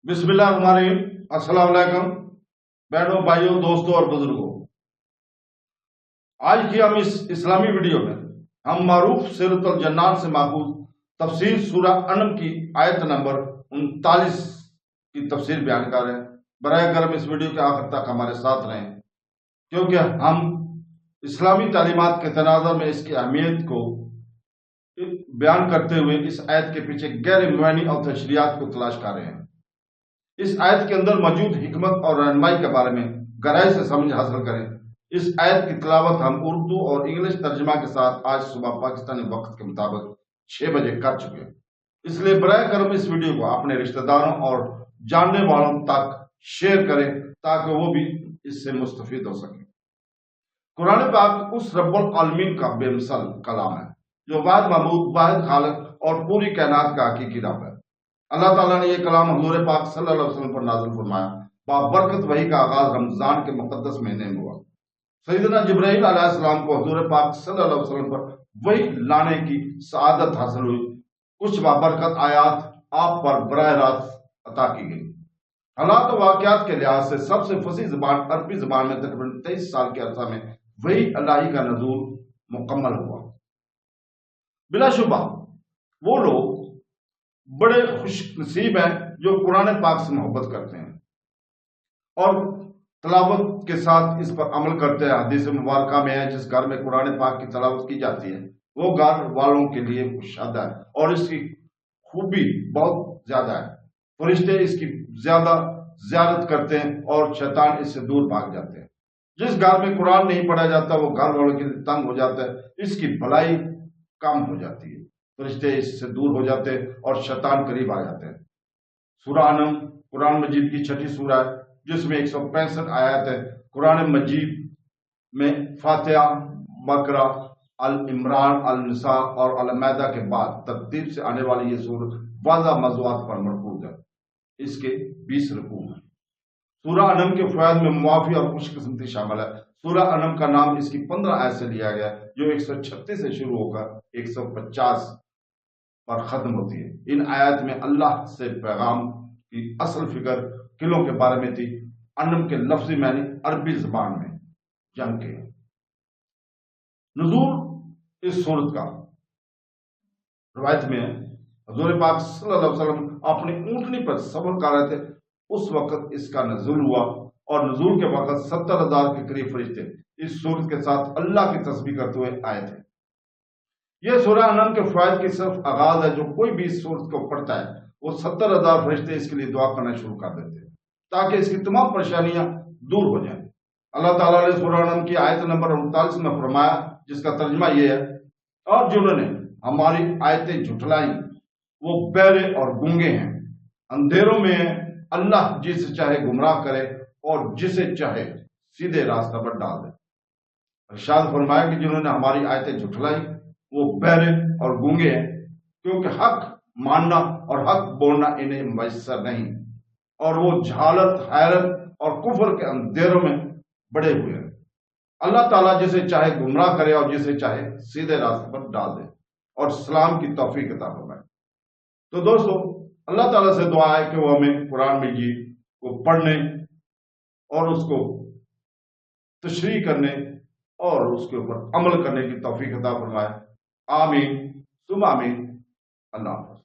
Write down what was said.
बिस्मिल्लाहिर्रहमानिर्रहीम। अस्सलाम वालेकुम बहनों, भाइयों, दोस्तों और बुजुर्गों। आज की हम इस इस्लामी वीडियो में हम मारूफ सीरतुल जन्नात से माखूज तफसीर सूरह अनम की आयत नंबर 39 की तफसीर बयान कर रहे हैं। बराए करम इस वीडियो के आखिर तक हमारे साथ रहें, क्योंकि हम इस्लामी तालीमात के तनाज़ुर में इसकी अहमियत को बयान करते हुए इस आयत के पीछे गैर मानी और तशरीयात को तलाश कर रहे हैं। इस आयत के अंदर मौजूद हिकमत और रहनुमाई के बारे में गहराई से समझ हासिल करें। इस आयत की तिलावत हम उर्दू और इंग्लिश तर्जमा के साथ आज सुबह पाकिस्तानी वक्त के मुताबिक 6 बजे कर चुके हैं। इसलिए बराए करम इस वीडियो को अपने रिश्तेदारों और जानने वालों तक शेयर करें ताकि वो भी इससे मुस्तफीद हो सके। कुरान पाक उस रब्बुल आलमीन का बेमिसाल कलाम है जो वाहिद महमूद, वाहिद खालिक और पूरी कायनात का हकीकी रब है। अल्लाह ताला ने यह कलाम हुजूर पाक सल्लल्लाहु अलैहि वसल्लम पर नाज़िल फरमाया। बाबरकत वही का आगाज रमजान के मुकद्दस महीने में हुआ। सैयदना जिब्राइल अलैहिस्सलाम को हुजूर पाक सल्लल्लाहु अलैहि वसल्लम पर वही लाने की सआदत हासिल हुई। कुछ बाबरकत आयात आप पर बराह रास्त अता की गई। हालात और वाक़यात के लिहाज से सबसे फसीह ज़बान अरबी ज़बान में तकरीबन 23 साल के अरसा में वही अल्लाही का नज़ूल मुकम्मल हुआ। बिलाशुबा वो लोग बड़े खुश नसीब हैं जो कुरान पाक से मोहब्बत करते हैं और तलावत के साथ इस पर अमल करते हैं। हदीस मुबारका में है, जिस घर में कुरान पाक की तलावत की जाती है वो घर वालों के लिए कुशादा है और इसकी खूबी बहुत ज्यादा है। फरिश्ते इसकी ज्यादा ज़ियारत करते हैं और शैतान इससे दूर भाग जाते हैं। जिस घर में कुरान नहीं पढ़ा जाता वो घर वालों के लिए तंग हो जाता है, इसकी भलाई कम हो जाती है, फरिश्ते इससे दूर हो जाते हैं और शैतान करीब आ जाते हैं। सूरह अनम कुरान मजीद की 6ठी सूरह है जिसमें 165 आयत है। कुरान मजीद में फातिहा, बकरा, अल इमरान, अल निसा और अल मैदा के बाद तरतीब से आने वाली ये सूरत वाज़ा मौज़ूआत पर मरकूज है। इसके 20 रुकू हैं। सूरह अनम के फ़वाइद में मुआफ़ी और खुशकिस्मती शामिल है। सूरह अनम का नाम इसकी 15 आयत से लिया गया जो 136 से शुरू होकर 150 पर खत्म होती है। इन आयत में अल्लाह से पैगाम की असल फिक्र किलों के बारे में थी। अनम के लफ्ज़ी मानी अरबी ज़बान में जंग के। नुज़ूल इस सूरत का रवायत में हुज़ूर पाक सल्लल्लाहु अलैहि वसल्लम अपनी ऊँटनी पर सफर कर रहे थे, उस वक्त इसका नज़ुल हुआ और नज़ुल के वक्त 70,000 के करीब फरिश्ते इस सूरत के साथ अल्लाह की तस्बीह करते हुए आए थे। यह सूरह अनम के फ़वाइद की सिर्फ आगाज है। जो कोई भी इस सूरत को पढ़ता है वो 70,000 फरिश्ते इसके लिए दुआ करना शुरू कर देते हैं ताकि इसकी तमाम परेशानियां दूर हो जाएं। अल्लाह ताला ने सूरह अनम की आयत नंबर 39 में फरमाया, जिसका तर्जुमा यह है, और जिन्होंने हमारी आयतें झुठलाई वो बहरे और गूंगे हैं, अंधेरों में अल्लाह जिसे चाहे गुमराह करे और जिसे चाहे सीधे रास्ता पर डाल दे। इरशाद फरमाया कि जिन्होंने हमारी आयतें झुठलाई वो बहरे और गूंगे हैं, क्योंकि हक मानना और हक बोलना इन्हें मैसर नहीं और वो जहालत, हैरत और कुफर के अंधेरों में बड़े हुए हैं। अल्लाह ताला जिसे चाहे गुमराह करे और जिसे चाहे सीधे रास्ते पर डाल दे और इस्लाम की तौफीक अता फरमाए। तो दोस्तों, अल्लाह ताला से दुआ है कि वो हमें कुरान मजीद को पढ़ने और उसको तशरीह करने और उसके ऊपर अमल करने की तौफीक अता फरमाए। आमीन सुम आमीन। अल्लाह हाफ़िज़।